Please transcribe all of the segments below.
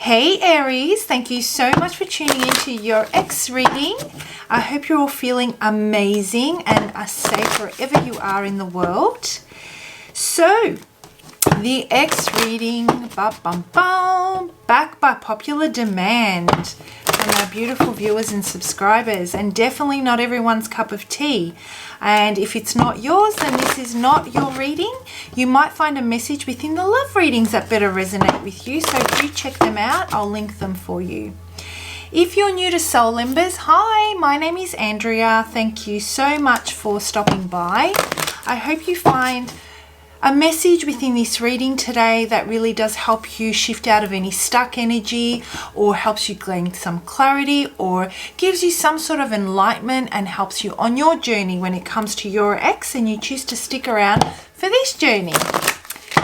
Hey Aries, thank you so much for tuning into your X reading. I hope you're all feeling amazing and are safe wherever you are in the world. So, the X reading, back by popular demand from our beautiful viewers and subscribers, and definitely not everyone's cup of tea. And if it's not yours, then this is not your reading. You might find a message within the love readings that better resonate with you, so do check them out. I'll link them for you. If you're new to Soul Embers, hi, my name is Andrea. Thank you so much for stopping by. I hope you find a message within this reading today that really does help you shift out of any stuck energy, or helps you gain some clarity, or gives you some sort of enlightenment and helps you on your journey when it comes to your ex and you choose to stick around for this journey.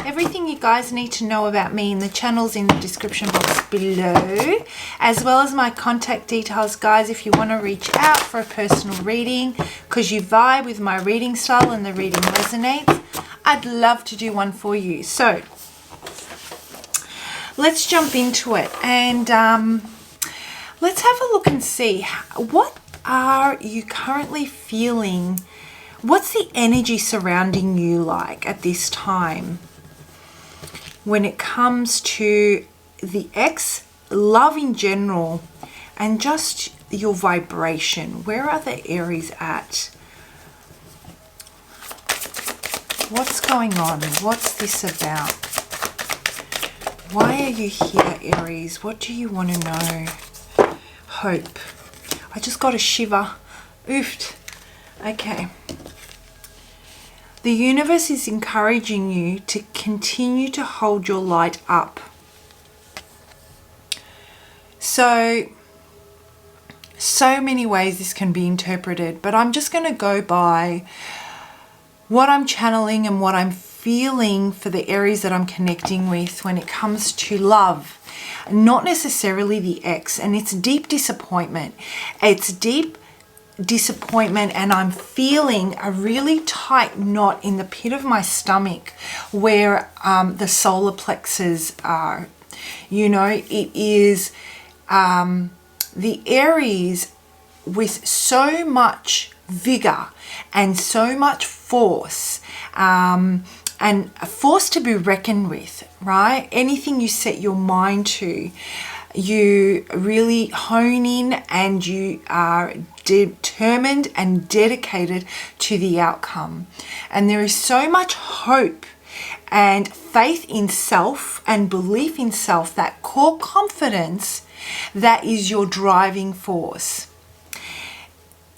Everything you guys need to know about me in the channel's in the description box below, as well as my contact details, guys, if you want to reach out for a personal reading because you vibe with my reading style and the reading resonates. I'd love to do one for you. So let's jump into it and let's have a look and see what are you currently feeling. What's the energy surrounding you like at this time when it comes to the ex, love in general, and just your vibration? Where are the Aries at? What's going on? What's this about? Why are you here, Aries? What do you want to know? Hope. I just got a shiver. Oofed. Okay. The universe is encouraging you to continue to hold your light up. So many ways this can be interpreted, but I'm just going to go by what I'm channeling and what I'm feeling for the Aries that I'm connecting with when it comes to love. Not necessarily the ex, and it's deep disappointment. It's deep disappointment, and I'm feeling a really tight knot in the pit of my stomach where the solar plexus are. You know, it is the Aries with so much vigor and so much force, and a force to be reckoned with, right? Anything you set your mind to, you really hone in, and you are determined and dedicated to the outcome. And there is so much hope and faith in self and belief in self, that core confidence that is your driving force.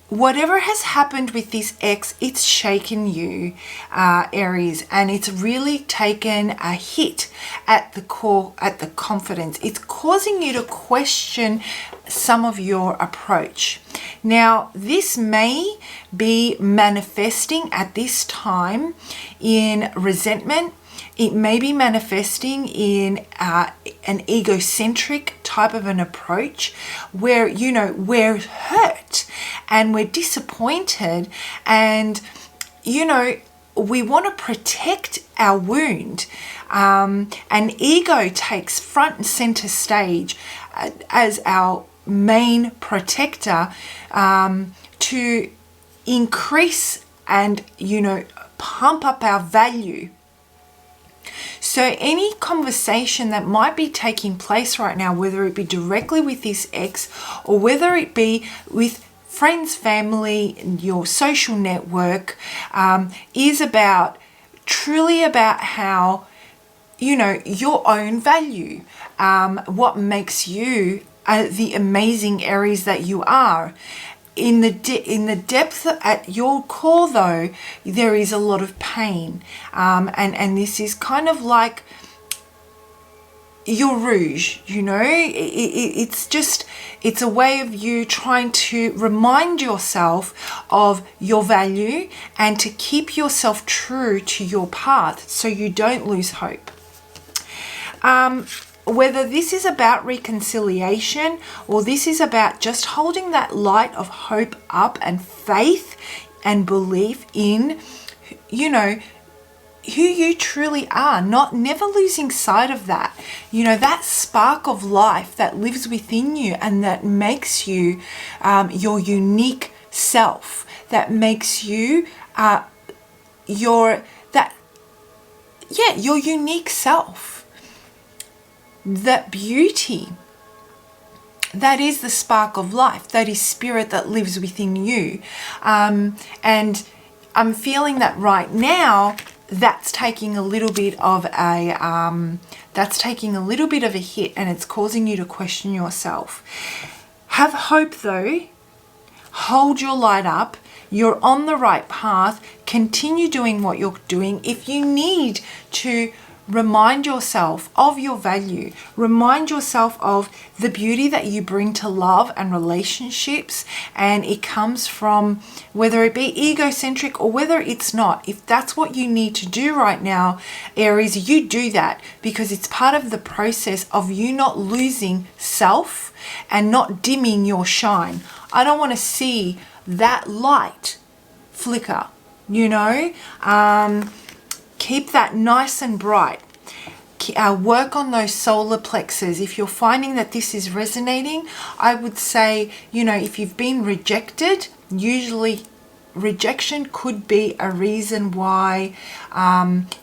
Whatever has happened with this ex, it's shaken you, Aries, and it's really taken a hit at the core, at the confidence. It's causing you to question some of your approach. Now, this may be manifesting at this time in resentment. It may be manifesting in an egocentric type of an approach where, you know, we're hurt and we're disappointed, and, you know, we want to protect our wound, and ego takes front and center stage as our main protector, to increase and, you know, pump up our value. So any conversation that might be taking place right now, whether it be directly with this ex or whether it be with friends, family, your social network, is about, truly about how, you know, your own value, what makes you the amazing Aries that you are. In the depth at your core, though, there is a lot of pain, and this is kind of like your rouge, you know. It's a way of you trying to remind yourself of your value and to keep yourself true to your path so you don't lose hope. Whether this is about reconciliation or this is about just holding that light of hope up and faith and belief in, you know, who you truly are, never losing sight of that. You know, that spark of life that lives within you and that makes you your unique self, that makes you your unique self. That beauty, that is the spark of life, that is spirit that lives within you. And I'm feeling that right now, that's taking a little bit of a hit, and it's causing you to question yourself. Have hope though. Hold your light up. You're on the right path. Continue doing what you're doing. If you need to remind yourself of your value, remind yourself of the beauty that you bring to love and relationships, and it comes from, whether it be egocentric or whether it's not, if that's what you need to do right now, Aries, you do that, because it's part of the process of you not losing self and not dimming your shine. I don't want to see that light flicker, you know. Keep that nice and bright. Work on those solar plexus. If you're finding that this is resonating, I would say, you know, if you've been rejected, usually rejection could be a reason why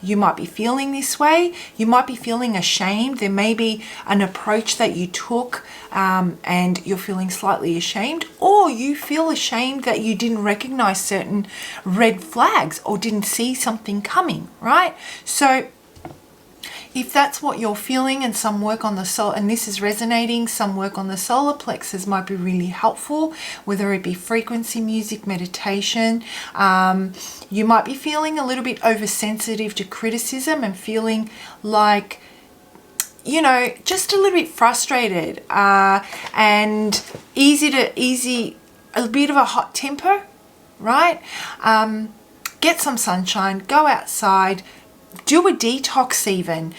you might be feeling this way. You might be feeling ashamed. There may be an approach that you took and you're feeling slightly ashamed, or you feel ashamed that you didn't recognize certain red flags or didn't see something coming, right? So if that's what you're feeling, and some work on the soul, and this is resonating, some work on the solar plexus might be really helpful, whether it be frequency music, meditation. You might be feeling a little bit oversensitive to criticism and feeling like, you know, just a little bit frustrated and a bit of a hot temper, right? Get some sunshine, go outside, do a detox even.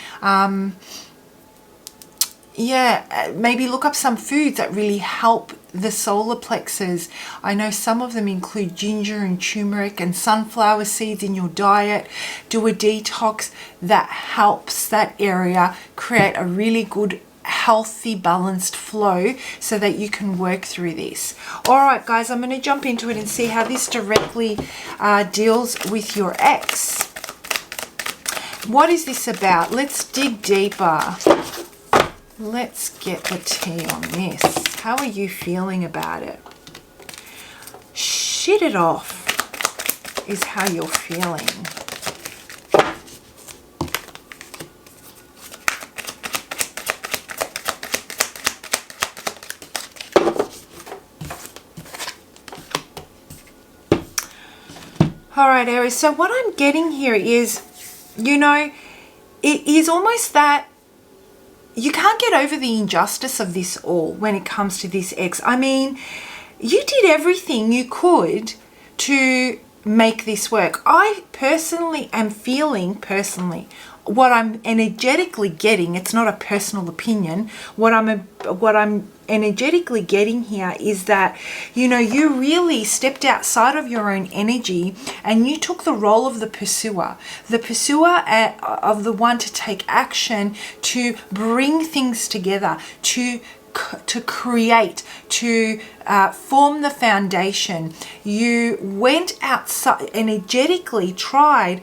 Maybe look up some foods that really help the solar plexus. I know some of them include ginger and turmeric and sunflower seeds in your diet. Do a detox that helps that area create a really good, healthy, balanced flow so that you can work through this. All right, guys, I'm going to jump into it and see how this directly deals with your ex. What is this about? Let's dig deeper. Let's get the tea on this. How are you feeling about it? Shit it off is how you're feeling. All right, Aries. So what I'm getting here is, you know, it is almost that you can't get over the injustice of this all when it comes to this ex. I mean, you did everything you could to make this work. I personally am feeling, what I'm energetically getting, it's not a personal opinion, what I'm energetically getting here is that, you know, you really stepped outside of your own energy and you took the role of the pursuer of the one to take action, to bring things together, to create, to form the foundation. You went outside, energetically tried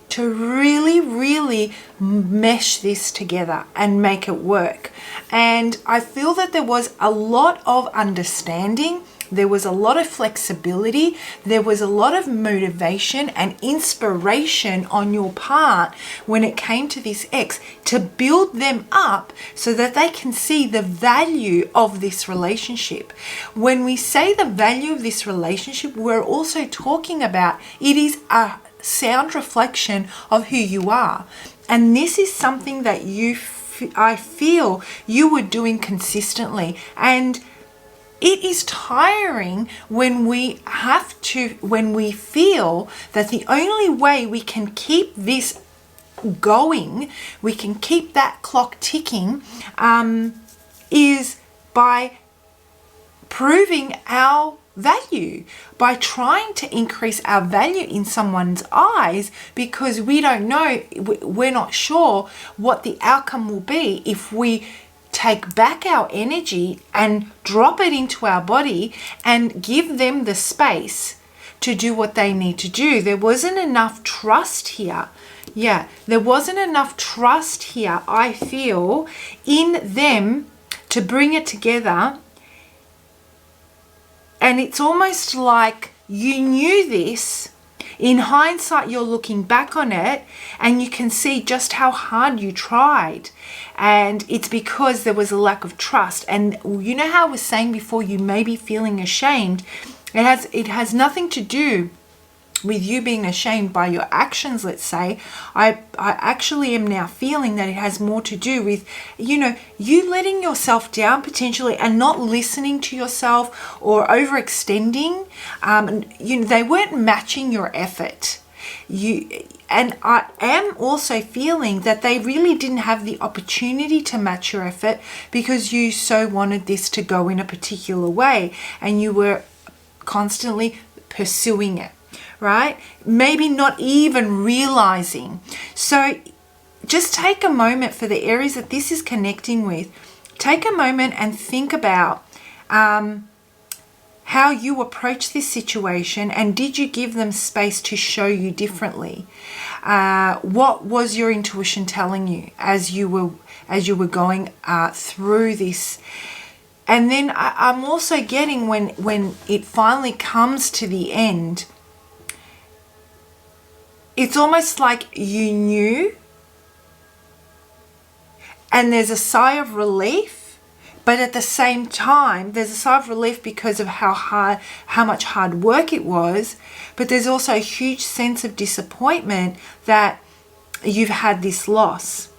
to really mesh this together and make it work. And I feel that there was a lot of understanding, there was a lot of flexibility, there was a lot of motivation and inspiration on your part when it came to this ex to build them up so that they can see the value of this relationship. When we say the value of this relationship, we're also talking about it is a sound reflection of who you are. And this is something that I feel you were doing consistently. And it is tiring when we feel that the only way we can keep this going, we can keep that clock ticking, is by proving our value by trying to increase our value in someone's eyes, because we don't know, we're not sure what the outcome will be if we take back our energy and drop it into our body and give them the space to do what they need to do. There wasn't enough trust here. Yeah, there wasn't enough trust here, I feel, in them to bring it together. And it's almost like you knew this. In hindsight, you're looking back on it and you can see just how hard you tried. And it's because there was a lack of trust. And you know how I was saying before, you may be feeling ashamed. It has nothing to do with you being ashamed by your actions, let's say. I actually am now feeling that it has more to do with, you letting yourself down potentially and not listening to yourself or overextending. They weren't matching your effort. And I am also feeling that they really didn't have the opportunity to match your effort because you so wanted this to go in a particular way and you were constantly pursuing it. Right? Maybe not even realizing. So just take a moment for the Aries that this is connecting with. Take a moment and think about how you approach this situation, and did you give them space to show you differently? What was your intuition telling you as you were going through this? And then I'm also getting when it finally comes to the end, it's almost like you knew, and there's a sigh of relief, but at the same time, there's a sigh of relief because of how much hard work it was, but there's also a huge sense of disappointment that you've had this loss.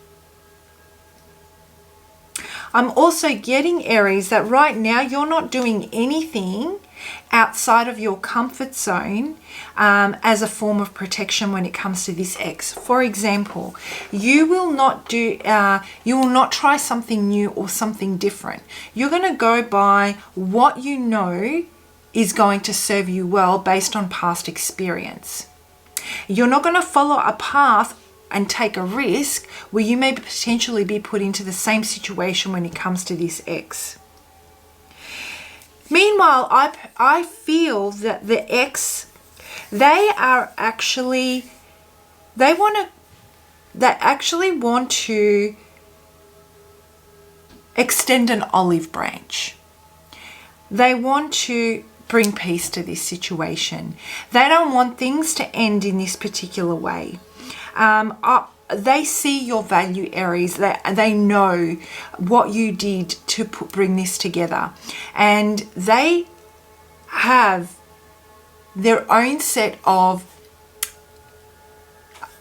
I'm also getting, Aries, that right now you're not doing anything outside of your comfort zone as a form of protection when it comes to this ex. For example, you will not try something new or something different. You're going to go by what you know is going to serve you well based on past experience. You're not going to follow a path and take a risk where you may potentially be put into the same situation when it comes to this ex. Meanwhile, I feel that the ex, they actually want to extend an olive branch. They want to bring peace to this situation. They don't want things to end in this particular way. They see your value, Aries. They know what you did to bring this together. And they have their own set of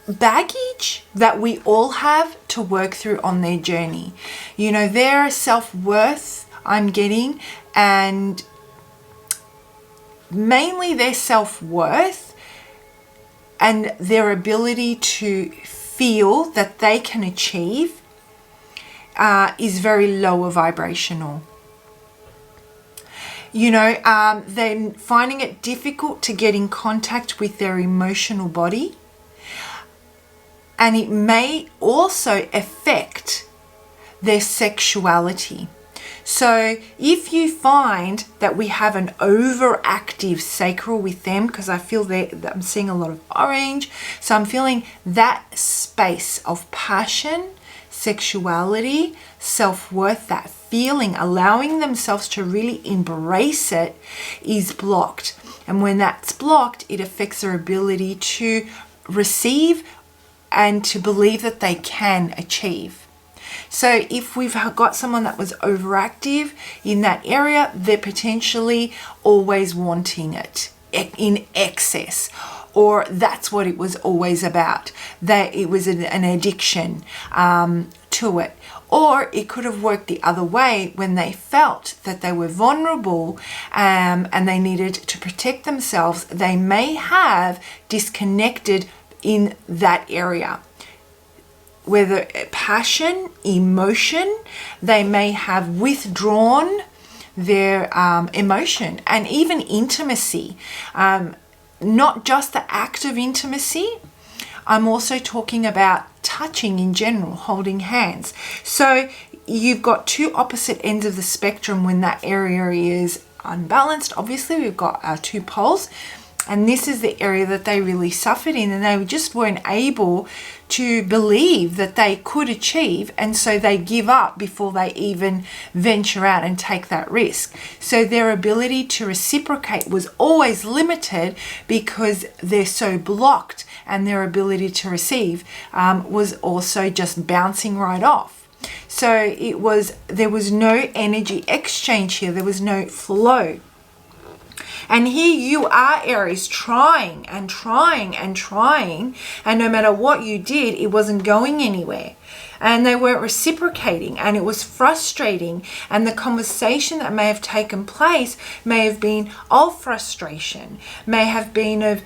baggage that we all have to work through on their journey. Their self-worth, I'm getting, and mainly their self-worth and their ability to feel that they can achieve is very lower vibrational. They're finding it difficult to get in contact with their emotional body, and it may also affect their sexuality. So if you find that we have an overactive sacral with them, because I feel that I'm seeing a lot of orange, so I'm feeling that space of passion, sexuality, self-worth, that feeling, allowing themselves to really embrace it, is blocked. And when that's blocked, it affects their ability to receive and to believe that they can achieve. So if we've got someone that was overactive in that area, they're potentially always wanting it in excess, or that's what it was always about, that it was an addiction to it. Or it could have worked the other way when they felt that they were vulnerable and they needed to protect themselves. They may have disconnected in that area. Whether passion, emotion, they may have withdrawn their emotion and even intimacy. Not just the act of intimacy. I'm also talking about touching in general, holding hands. So you've got two opposite ends of the spectrum when that area is unbalanced. Obviously, we've got our two poles, and this is the area that they really suffered in, and they just weren't able to believe that they could achieve, and so they give up before they even venture out and take that risk. So their ability to reciprocate was always limited because they're so blocked, and their ability to receive was also just bouncing right off. So there was no energy exchange here. There was no flow. And here you are, Aries, trying and trying and trying, and no matter what you did, it wasn't going anywhere. And they weren't reciprocating, and it was frustrating. And the conversation that may have taken place may have been of frustration, may have been of,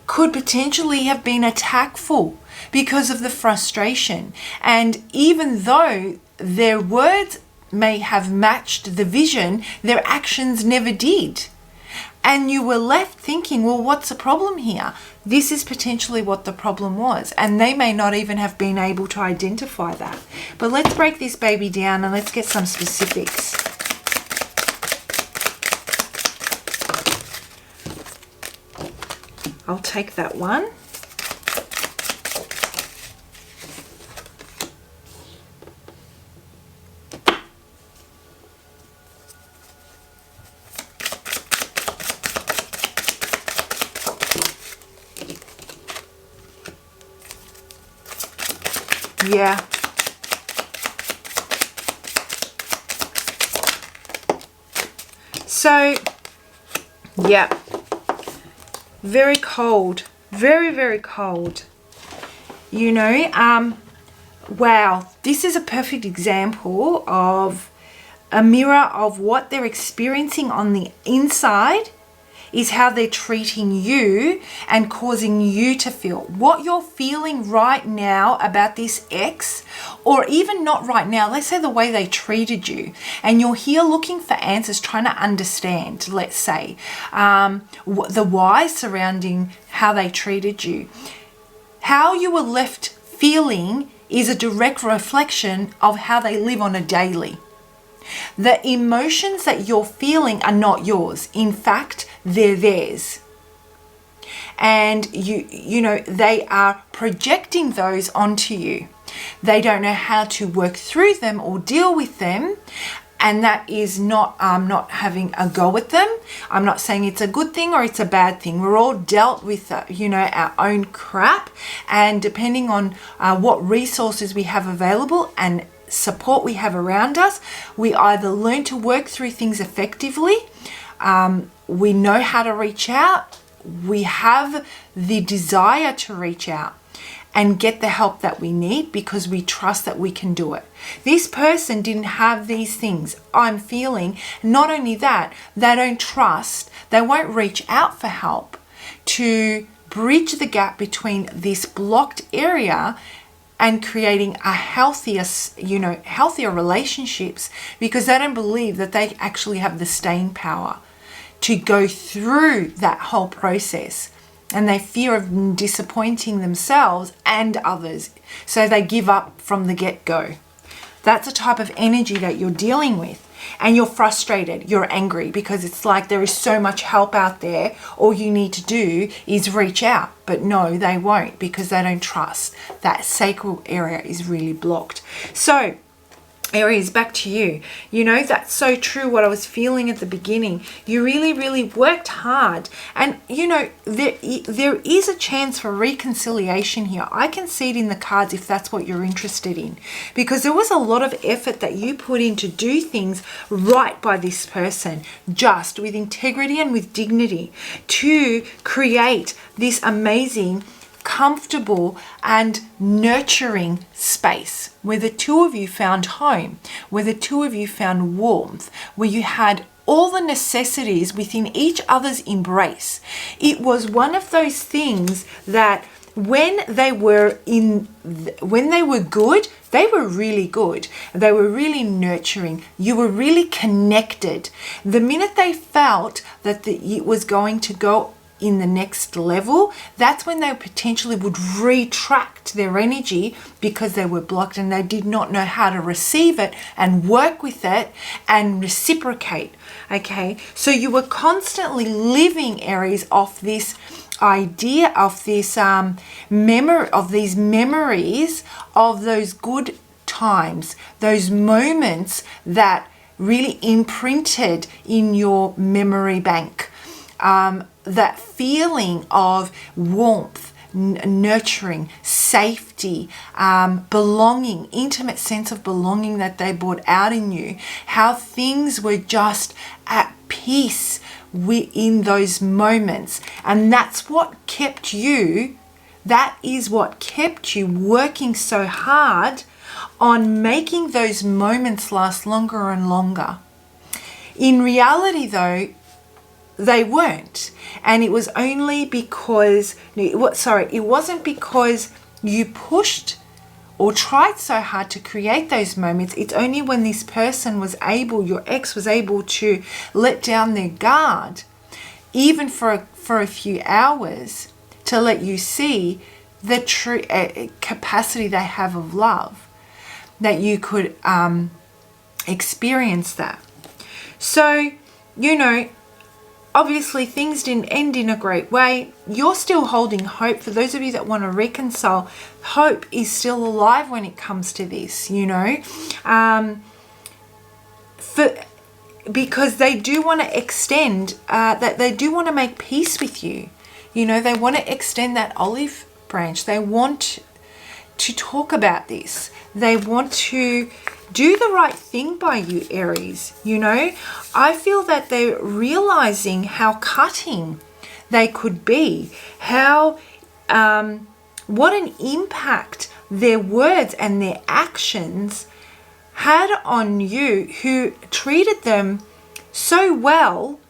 could potentially have been attackful because of the frustration. And even though their words may have matched the vision, their actions never did. And you were left thinking, well, what's the problem here? This is potentially what the problem was. And they may not even have been able to identify that. But let's break this baby down and let's get some specifics. I'll take that one. Yeah. So, yeah. Very cold. Very, very cold. Wow. This is a perfect example of a mirror of what they're experiencing on the inside is how they're treating you and causing you to feel. What you're feeling right now about this ex, or even not right now, let's say the way they treated you, and you're here looking for answers, trying to understand, let's say, the why surrounding how they treated you. How you were left feeling is a direct reflection of how they live on a daily. The emotions that you're feeling are not yours. In fact, they're theirs. And they are projecting those onto you. They don't know how to work through them or deal with them. And that is not having a go at them. I'm not saying it's a good thing or it's a bad thing. We're all dealt with, our own crap. And depending on what resources we have available and support we have around us, we either learn to work through things effectively, we know how to reach out, we have the desire to reach out and get the help that we need because we trust that we can do it. This person didn't have these things. I'm feeling, not only that, they don't trust, they won't reach out for help to bridge the gap between this blocked area and creating a healthier relationships, because they don't believe that they actually have the staying power to go through that whole process. And they fear of disappointing themselves and others. So they give up from the get-go. That's a type of energy that you're dealing with. And you're frustrated, you're angry, because it's like there is so much help out there. All you need to do is reach out. But no, they won't, because they don't trust. That sacral area is really blocked. So, Aries, back to you. That's so true what I was feeling at the beginning. You really, really worked hard. And, there is a chance for reconciliation here. I can see it in the cards if that's what you're interested in. Because there was a lot of effort that you put in to do things right by this person, just with integrity and with dignity, to create this amazing, comfortable and nurturing space where the two of you found home, where the two of you found warmth, where you had all the necessities within each other's embrace. It was one of those things that when they were good, they were really good. They were really nurturing. You were really connected. The minute they felt that it was going to go in the next level, that's when they potentially would retract their energy because they were blocked and they did not know how to receive it and work with it and reciprocate. Okay, so you were constantly living, Aries, off this idea of this these memories of those good times, those moments that really imprinted in your memory bank. That feeling of warmth, nurturing, safety, belonging, intimate sense of belonging that they brought out in you, how things were just at peace in those moments. And that's what kept you, that is what kept you working so hard on making those moments last longer and longer. In reality, though, they weren't. And it was only because, it wasn't because you pushed or tried so hard to create those moments. It's only when this person was able, your ex was able to let down their guard, even for a few hours, to let you see the true capacity they have of love, that you could experience that. So, obviously things didn't end in a great way. You're still holding hope. For those of you that want to reconcile, hope is still alive when it comes to this, because they do want to extend, that they do want to make peace with you. They want to extend that olive branch. They want to talk about this. They want to do the right thing by you, Aries. I feel that they're realizing how cutting they could be, how what an impact their words and their actions had on you, who treated them so well.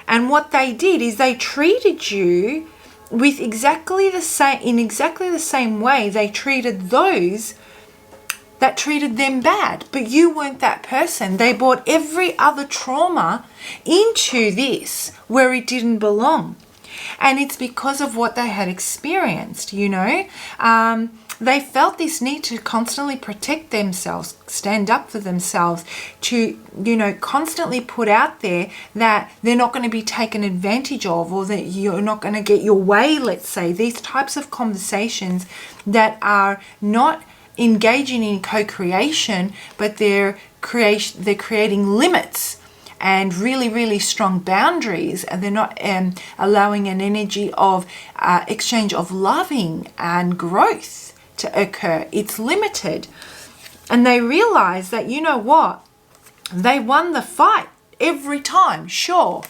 And what they did is they treated you with in exactly the same way they treated those that treated them bad. But you weren't that person. They brought every other trauma into this where it didn't belong. And it's because of what they had experienced, They felt this need to constantly protect themselves, stand up for themselves, to, constantly put out there that they're not going to be taken advantage of, or that you're not going to get your way, let's say. These types of conversations that are not engaging in co-creation, but they're creating limits and really, really strong boundaries, and they're not allowing an energy of exchange of loving and growth to occur. It's limited. And they realize that, they won the fight every time. Sure,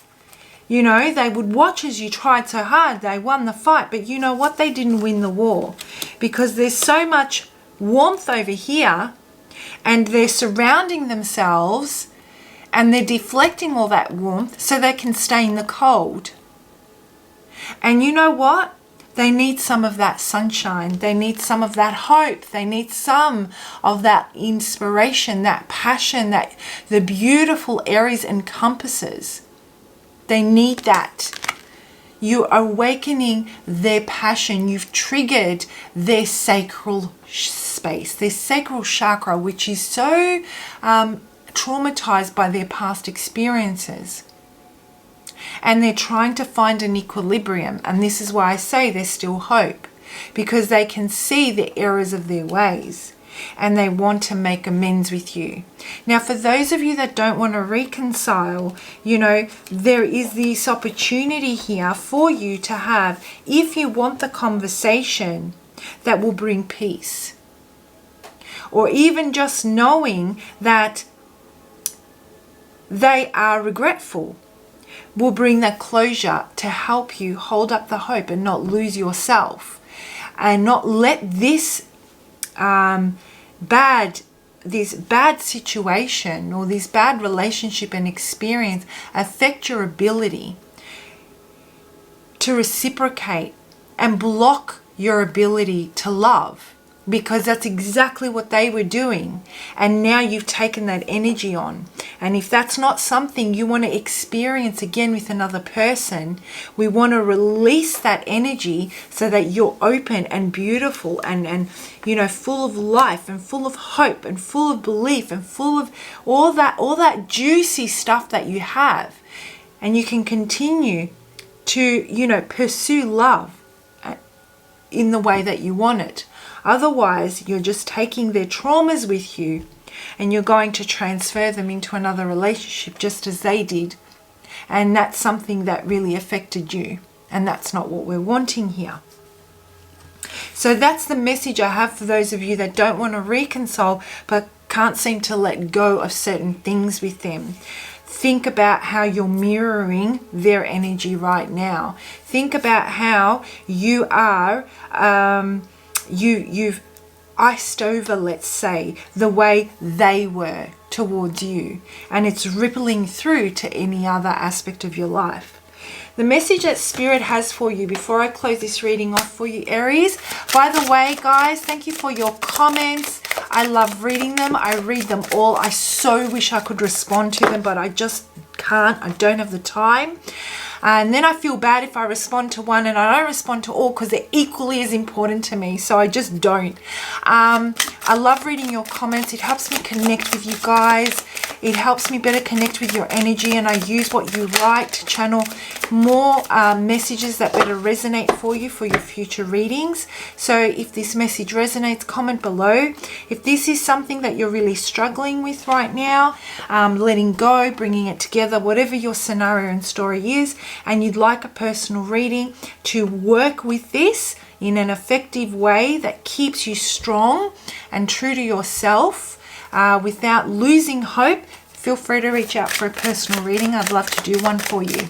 they would watch as you tried so hard. They won the fight, but you know what? They didn't win the war, because there's so much warmth over here, and they're surrounding themselves and they're deflecting all that warmth so they can stay in the cold. And you know what? They need some of that sunshine. They need some of that hope. They need some of that inspiration, that passion that the beautiful Aries encompasses. They need that. You're awakening their passion. You've triggered their sacral space, their sacral chakra, which is so traumatized by their past experiences. And they're trying to find an equilibrium. And this is why I say there's still hope, because they can see the errors of their ways and they want to make amends with you. Now, for those of you that don't want to reconcile, there is this opportunity here for you to have, if you want the conversation that will bring peace, or even just knowing that they are regretful, will bring that closure to help you hold up the hope and not lose yourself, and not let this bad situation or this bad relationship and experience affect your ability to reciprocate and block your ability to love, because that's exactly what they were doing. And now you've taken that energy on. And if that's not something you want to experience again with another person, we want to release that energy so that you're open and beautiful and full of life and full of hope and full of belief and full of all that juicy stuff that you have. And you can continue to, pursue love in the way that you want it. Otherwise, you're just taking their traumas with you and you're going to transfer them into another relationship just as they did. And that's something that really affected you. And that's not what we're wanting here. So that's the message I have for those of you that don't want to reconcile but can't seem to let go of certain things with them. Think about how you're mirroring their energy right now. Think about how you are, you've iced over, let's say, the way they were towards you. And it's rippling through to any other aspect of your life. The message that Spirit has for you before I close this reading off for you, Aries. By the way, guys, thank you for your comments. I love reading them. I read them all. I so wish I could respond to them, but I just can't. I don't have the time. And then I feel bad if I respond to one and I don't respond to all because they're equally as important to me. So I just don't. I love reading your comments. It helps me connect with you guys. It helps me better connect with your energy, and I use what you write to channel more messages that better resonate for you for your future readings. So if this message resonates, comment below. If this is something that you're really struggling with right now, letting go, bringing it together, whatever your scenario and story is, and you'd like a personal reading to work with this in an effective way that keeps you strong and true to yourself, without losing hope, feel free to reach out for a personal reading. I'd love to do one for you.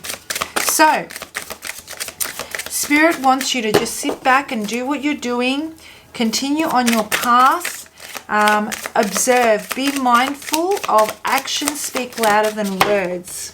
So, Spirit wants you to just sit back and do what you're doing. Continue on your path. Observe. Be mindful of actions speak louder than words.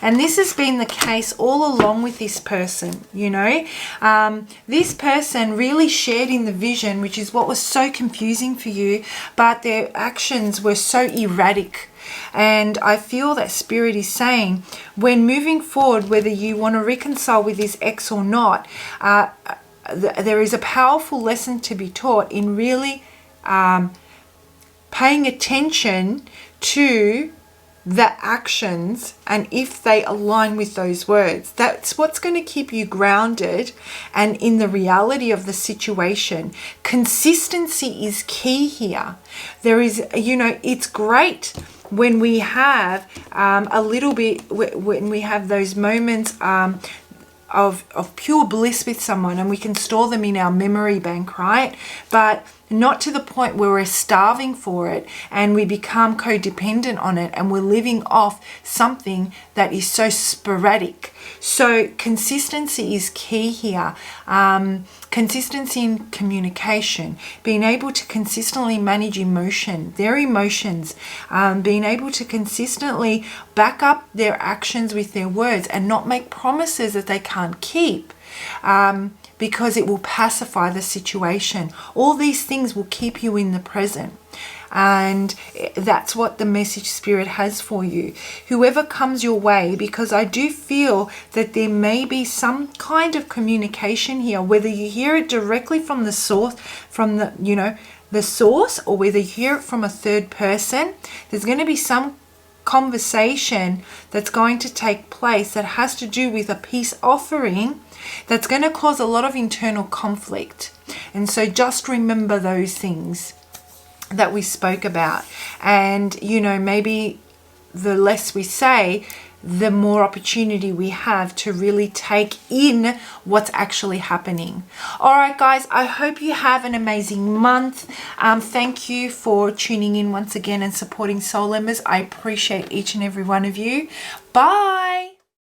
And this has been the case all along with this person, This person really shared in the vision, which is what was so confusing for you, but their actions were so erratic. And I feel that Spirit is saying, when moving forward, whether you want to reconcile with this ex or not, there is a powerful lesson to be taught in really paying attention to the actions and if they align with those words. That's what's going to keep you grounded and in the reality of the situation. Consistency is key here. There is, it's great when we have a little bit, when we have those moments of pure bliss with someone, and we can store them in our memory bank, right? But not to the point where we're starving for it and we become codependent on it and we're living off something that is so sporadic. So consistency is key here. Consistency in communication, being able to consistently manage their emotions, being able to consistently back up their actions with their words and not make promises that they can't keep. Because it will pacify the situation. All these things will keep you in the present. And that's what the message Spirit has for you. Whoever comes your way, because I do feel that there may be some kind of communication here, whether you hear it directly from the source, the source, or whether you hear it from a third person, there's going to be some conversation that's going to take place that has to do with a peace offering that's going to cause a lot of internal conflict. And so just remember those things that we spoke about. And, maybe the less we say, the more opportunity we have to really take in what's actually happening. All right, guys, I hope you have an amazing month. Thank you for tuning in once again and supporting Soul Embers. I appreciate each and every one of you. Bye.